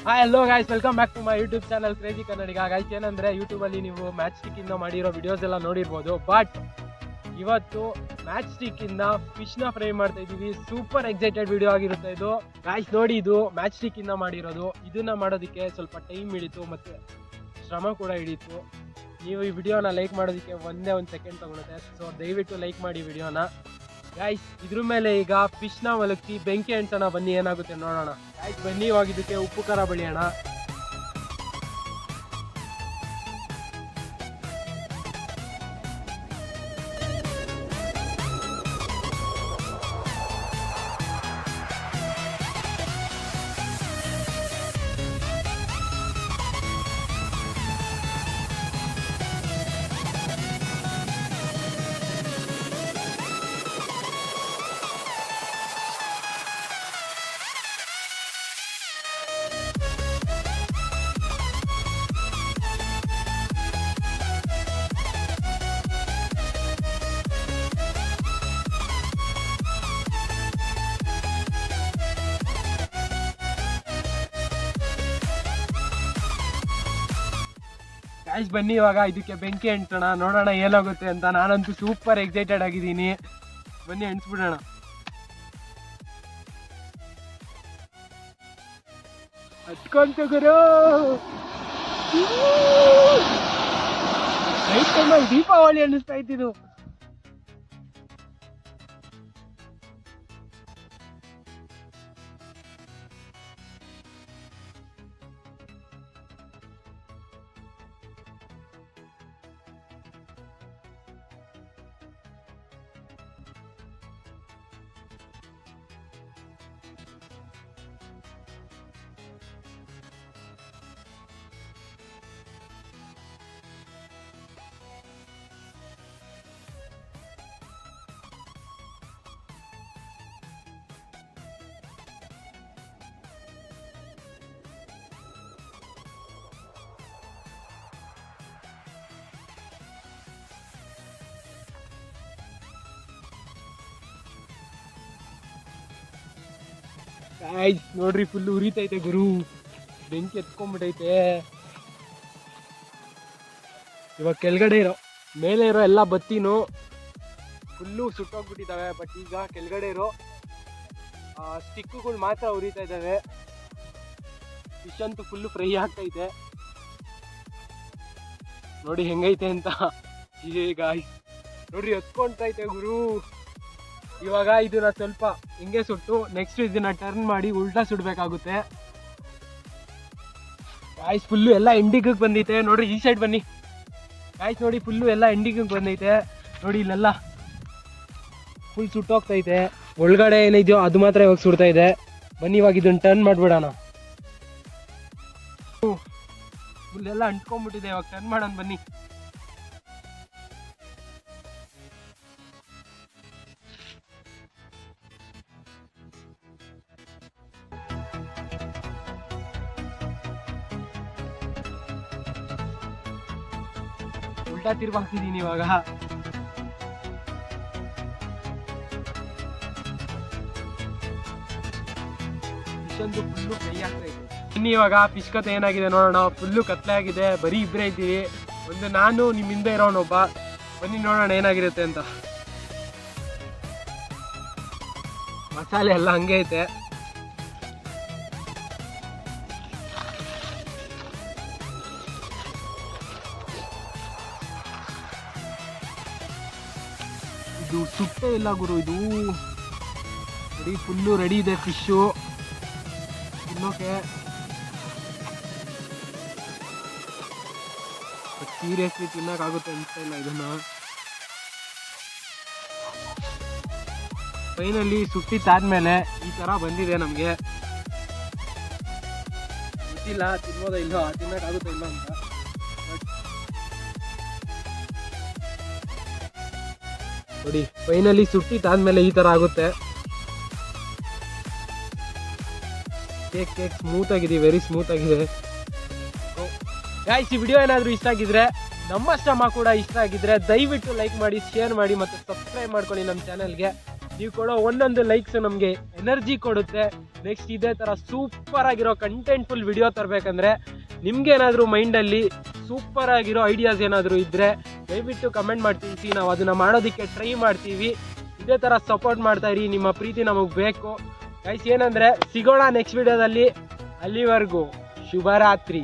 Hello guys, welcome back to my YouTube channel crazy Kannadiga. Guys, ಏನಂದರೆ ಯೂಟ್ಯೂಬಲ್ಲಿ ನೀವು match ಸ್ಟಿಕ್ಕಿಂದ ಮಾಡಿರೋ ವಿಡಿಯೋಸ್ ಎಲ್ಲ ನೋಡಿರ್ಬೋದು. ಬಟ್ ಇವತ್ತು ಮ್ಯಾಚ್ ಸ್ಟಿಕ್ಕಿಂದ ಫಿಶ್ನ ಫ್ರೈ ಮಾಡ್ತಾ ಇದ್ದೀವಿ. ಸೂಪರ್ ಎಕ್ಸೈಟೆಡ್ ವಿಡಿಯೋ ಆಗಿರುತ್ತೆ ಇದು. ಗೈಸ್ ನೋಡಿ, ಇದು ಮ್ಯಾಚ್ ಸ್ಟಿಕ್ಕಿಂದ ಮಾಡಿರೋದು. ಇದನ್ನು ಮಾಡೋದಕ್ಕೆ ಸ್ವಲ್ಪ ಟೈಮ್ ಹಿಡಿತು ಮತ್ತು ಶ್ರಮ ಕೂಡ ಹಿಡಿತು. ನೀವು ಈ ವಿಡಿಯೋನ ಲೈಕ್ ಮಾಡೋದಕ್ಕೆ ಒಂದೇ ಒಂದು ಸೆಕೆಂಡ್ ತೊಗೊಳುತ್ತೆ. ಸೊ ದಯವಿಟ್ಟು ಲೈಕ್ ಮಾಡಿ ವಿಡಿಯೋನ. ಗೈಸ್, ಇದ್ರ ಮೇಲೆ ಈಗ ಫಿಶ್ನ ಒಲಗಿಸಿ ಬೆಂಕಿ ಅಂಟೋಣ. ಬನ್ನಿ, ಏನಾಗುತ್ತೆ ನೋಡೋಣ. ಗೈಸ್ ಬನ್ನಿ, ಇವಾಗ ಇದಕ್ಕೆ ಉಪ್ಪು ಖಾರ ಬಳಿಯೋಣ. ಗೈಸ್ ಬನ್ನಿ, ಇವಾಗ ಇದಕ್ಕೆ ಬೆಂಕಿ ಅಂಟೋಣ. ನೋಡೋಣ ಏನಾಗುತ್ತೆ ಅಂತ. ನಾನಂತೂ ಸೂಪರ್ ಎಕ್ಸೈಟೆಡ್ ಆಗಿದ್ದೀನಿ. ಬನ್ನಿ, ಅಂಟಿಸ್ಬಿಡೋಣ. ಹತ್ಕೊಂತ ಗುರು, ದೀಪಾವಳಿ ಅನ್ನಿಸ್ತಾ ಇತ್ತಿದು. ಗೈಸ್ ನೋಡ್ರಿ, ಫುಲ್ ಉರಿತೈತೆ ಗುರು. ಬೆಂಕಿ ಎತ್ಕೊಂಡ್ಬಿಟ್ಟೈತೆ. ಇವಾಗ ಕೆಳಗಡೆ ಇರೋ ಮೇಲೆ ಇರೋ ಎಲ್ಲ ಬತ್ತಿನೂ ಫುಲ್ಲು ಸುಟ್ಟೋಗ್ಬಿಟ್ಟಿದ್ದಾವೆ. ಬಟ್ ಈಗ ಕೆಳಗಡೆ ಇರೋ ಸ್ಟಿಕ್ಕುಗಳು ಮಾತ್ರ ಉರಿತಾ ಇದ್ದಾವೆ. ಫಿಶ್ ಅಂತೂ ಫುಲ್ಲು ಫ್ರೈ ಆಗ್ತೈತೆ. ನೋಡಿ ಹೆಂಗೈತೆ ಅಂತ. ಈಗ ನೋಡ್ರಿ, ಎತ್ಕೊಂತೈತೆ ಗುರು. ಇವಾಗ ಇದನ್ನ ಸ್ವಲ್ಪ ಹಿಂಗೆ ಸುಟ್ಟು ನೆಕ್ಸ್ಟ್ ಇದನ್ನ ಟರ್ನ್ ಮಾಡಿ ಉಲ್ಟಾ ಸುಡ್ಬೇಕಾಗುತ್ತೆ. ಗಾಯ್ಸ್ ಫುಲ್ಲು ಎಲ್ಲ ಎಂಡಿಗೆ ಬಂದೈತೆ. ನೋಡ್ರಿ ಈ ಸೈಡ್ ಬನ್ನಿ ಗಾಯ್ಸ್. ನೋಡಿ ಫುಲ್ಲು ಎಲ್ಲ ಎಂಡಿಗೆ ಬಂದೈತೆ. ನೋಡಿ ಇಲ್ಲೆಲ್ಲ ಫುಲ್ ಸುಟ್ಟೋಗ್ತೈತೆ. ಒಳಗಡೆ ಏನಿದೆಯೋ ಅದು ಮಾತ್ರ ಇವಾಗ ಸುಡ್ತಾ ಇದೆ. ಬನ್ನಿ, ಇವಾಗ ಇದನ್ನ ಟರ್ನ್ ಮಾಡ್ಬಿಡೋಣ. ಫುಲ್ ಎಲ್ಲ ಅಂಟ್ಕೊಂಡ್ಬಿಟ್ಟಿದೆ. ಇವಾಗ ಟರ್ನ್ ಮಾಡೋಣ ಬನ್ನಿ. ಉಲ್ಟಾ ತಿರ್ಗಾಕ್ತಿದ್ದೀನಿ ಇವಾಗ. ಫಿಶ್ ಅಂತೂ ಫುಲ್ಲು ಫ್ರೈ ಆಗ್ತಾ ಇದೆ. ಇನ್ನು ಇವಾಗ ಫಿಶ್ ಕತೆ ಏನಾಗಿದೆ ನೋಡೋಣ. ಫುಲ್ಲು ಕತ್ಲೆ ಆಗಿದೆ. ಬರೀ ಇಬ್ಬರೇ ಇದ್ದೀವಿ. ಒಂದು ನಾನು, ನಿಮ್ಮ ಹಿಂದೆ ಇರೋನೊಬ್ಬ. ಬನ್ನಿ ನೋಡೋಣ ಏನಾಗಿರುತ್ತೆ ಅಂತ. ಮಸಾಲೆ ಎಲ್ಲ ಹಂಗೆ ಐತೆ. ಇದು ಸುಟ್ಟೇ ಇಲ್ಲ ಗುರು. ಇದು ರೆಡಿ, ಫುಲ್ಲು ರೆಡಿ ಇದೆ ಫಿಶ್ಶು ತಿನ್ನೋಕೆ. ಸೀರಿಯಸ್ಲಿ ತಿನ್ನೋಕ್ಕಾಗುತ್ತೆ ಅನಿಸ್ತಾ ಇಲ್ಲ ಇದನ್ನ. ಫೈನಲಿ ಸುಟ್ಟಿದ್ದಾದ್ಮೇಲೆ ಈ ಥರ ಬಂದಿದೆ ನಮಗೆ. ಗೊತ್ತಿಲ್ಲ ತಿನ್ಬೋದ ಇಲ್ಲೋ, ತಿನ್ನೋಕ್ಕಾಗುತ್ತಾ ಇಲ್ಲ ಅಂತ. ನೋಡಿ ಫೈನಲಿ ಸುಟ್ಟಿದ್ದಾದ್ಮೇಲೆ ಈ ಥರ ಆಗುತ್ತೆ. ಕೇಕ್ ಸ್ಮೂತ್ ಆಗಿದೆ, ವೆರಿ ಸ್ಮೂತ್ ಆಗಿದೆ. ಗೈಸ್, ಈ ವಿಡಿಯೋ ಏನಾದರೂ ಇಷ್ಟ ಆಗಿದ್ರೆ, ನಮ್ಮ ಶ್ರಮ ಕೂಡ ಇಷ್ಟ ಆಗಿದ್ರೆ ದಯವಿಟ್ಟು ಲೈಕ್ ಮಾಡಿ, ಶೇರ್ ಮಾಡಿ ಮತ್ತು ಸಬ್ಸ್ಕ್ರೈಬ್ ಮಾಡ್ಕೊಳ್ಳಿ ನಮ್ಮ ಚಾನಲ್ಗೆ. ನೀವು ಕೊಡೋ ಒಂದೊಂದು ಲೈಕ್ಸ್ ನಮಗೆ ಎನರ್ಜಿ ಕೊಡುತ್ತೆ. ನೆಕ್ಸ್ಟ್ ಇದೇ ಥರ ಸೂಪರ್ ಆಗಿರೋ ಕಂಟೆಂಟ್ಫುಲ್ ವಿಡಿಯೋ ತರಬೇಕಂದ್ರೆ ನಿಮ್ಗೇನಾದರೂ ಮೈಂಡಲ್ಲಿ ಸೂಪರ್ ಆಗಿರೋ ಐಡಿಯಾಸ್ ಏನಾದರೂ ಇದ್ದರೆ ದಯವಿಟ್ಟು ಕಮೆಂಟ್ ಮಾಡಿ ತಿಳಿಸಿ. ನಾವು ಅದನ್ನು ಮಾಡೋದಕ್ಕೆ ಟ್ರೈ ಮಾಡ್ತೀವಿ. ಇದೇ ಥರ ಸಪೋರ್ಟ್ ಮಾಡ್ತಾ ಇರಿ. ನಿಮ್ಮ ಪ್ರೀತಿ ನಮಗೆ ಬೇಕು ಗೈಸ್. ಏನಂದರೆ ಸಿಗೋಣ ನೆಕ್ಸ್ಟ್ ವಿಡಿಯೋದಲ್ಲಿ. ಅಲ್ಲಿವರೆಗೂ ಶುಭರಾತ್ರಿ.